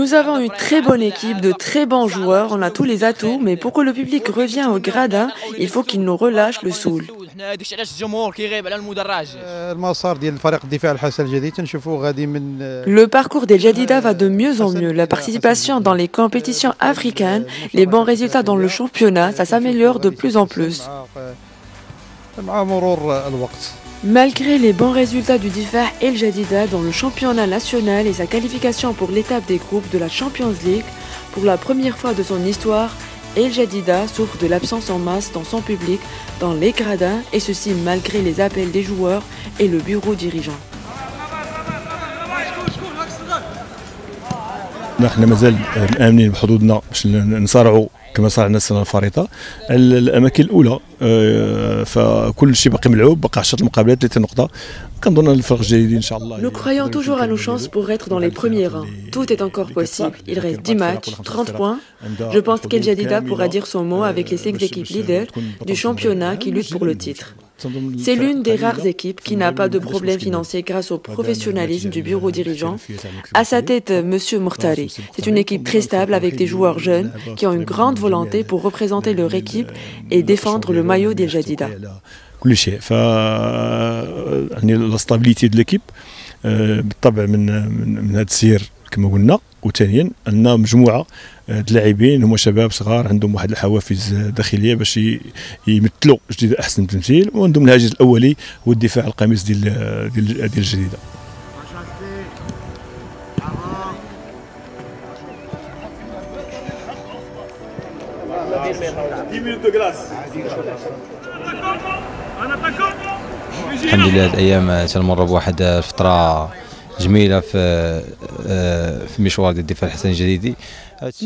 Nous avons une très bonne équipe, de très bons joueurs, on a tous les atouts, mais pour que le public revienne au gradin, il faut qu'il nous relâche le saoul. Le parcours d'El Jadida va de mieux en mieux. La participation dans les compétitions africaines, les bons résultats dans le championnat, ça s'améliore de plus en plus. Malgré les bons résultats du Difaa El Jadida dans le championnat national et sa qualification pour l'étape des groupes de la Champions League, pour la première fois de son histoire, El Jadida souffre de l'absence en masse dans son public, dans les gradins, et ceci malgré les appels des joueurs et le bureau dirigeant. نحن مازال مآمنين بحظوظنا باش نصارعوا كما صارعنا السنه الفارطه الاماكن الاولى فكل شيء باقي ملعوب باقي 10 مقابلات 3 نقطه كنظن الفرق الجايين ان شاء الله. Nous croyons toujours à nos chances pour être dans les premiers rangs. Tout est encore possible. Il reste 10 matchs, 30 points. Je pense qu'El Jadida pourra dire son mot avec les 5 équipes leaders du championnat qui luttent pour le titre. C'est l'une des rares équipes qui n'a pas de problème financier grâce au professionnalisme du bureau dirigeant. À sa tête, M. Mourtari. C'est une équipe très stable avec des joueurs jeunes qui ont une grande volonté pour représenter leur équipe et défendre le maillot d'El Jadida. كل شيء ف يعني الاستابيليتي ديال ليكيب بالطبع من هذا السير كما قلنا وثانيا ان مجموعه اللاعبين هما شباب صغار عندهم واحد الحوافز داخليه باش يمثلوا جديده احسن تمثيل وعندهم الهاجس الاولي هو الدفاع القميص ديال الجديده. الحمد لله الايام تنمر بواحد الفتره جميله في مشوار ديال الدفاع الحسن الجديدي.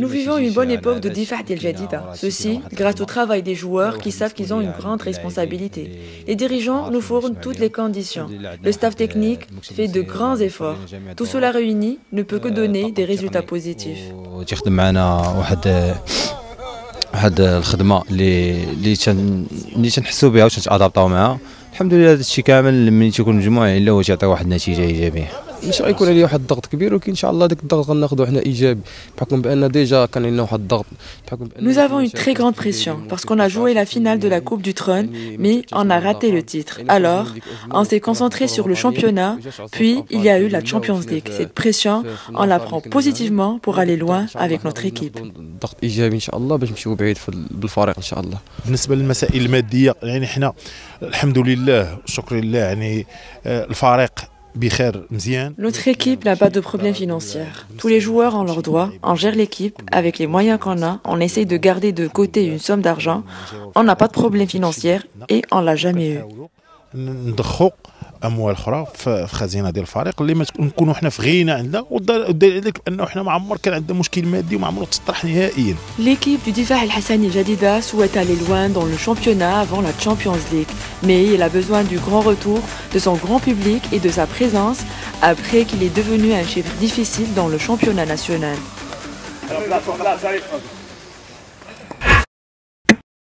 Nous vivons une bonne époque de Difaa El Jadida. Ceci grâce au travail des joueurs qui savent qu'ils ont une grande responsabilité. Les dirigeants nous fournissent toutes les conditions. Le staff technique fait de grands efforts. Tout cela réuni ne peut que donner des résultats positifs. تخدم معنا واحد الخدمه اللي تنحسوا بها وتنادابطاو معها. الحمد لله هذا الشيء كامل ملي تيكون مجموعه الا هو تيعطي واحد النتيجه ايجابيه. مش غيكون عليه واحد الضغط كبير ولكن ان شاء الله داك الضغط غناخذوه حنا ايجابي بحكم بان ديجا كان لنا واحد الضغط بحكم بان Nous avons une très grande pression parce qu'on a joué la finale de la Coupe du Trône mais on a raté le titre. Alors, on s'est concentré sur le championnat, puis il y a eu la Champions League. Cette pression, on la prend positivement pour aller loin avec notre équipe. ضغط ايجابي ان شاء الله باش نمشيو بعيد بالفريق ان شاء الله. بالنسبه للمسائل الماديه يعني حنا الحمد لله والشكر لله يعني الفريق Notre équipe n'a pas de problème financier. Tous les joueurs ont leurs droits, on gère l'équipe, avec les moyens qu'on a, on essaye de garder de côté une somme d'argent. On n'a pas de problème financier et on l'a jamais eu. اموال اخرى في خزينه ديال الفريق اللي ما نكونوا حنا في غنى عندنا والدليل عليك انه حنا ما عمر كان عندنا مشكل مادي وما عمره تطرح نهائيا. L'équipe du Difaa El Hassan El Jadida souhaite aller loin dans le championnat avant la Champions League, mais il a besoin du grand retour de son grand public et de sa présence après qu'il est devenu un chiffre difficile dans le championnat national.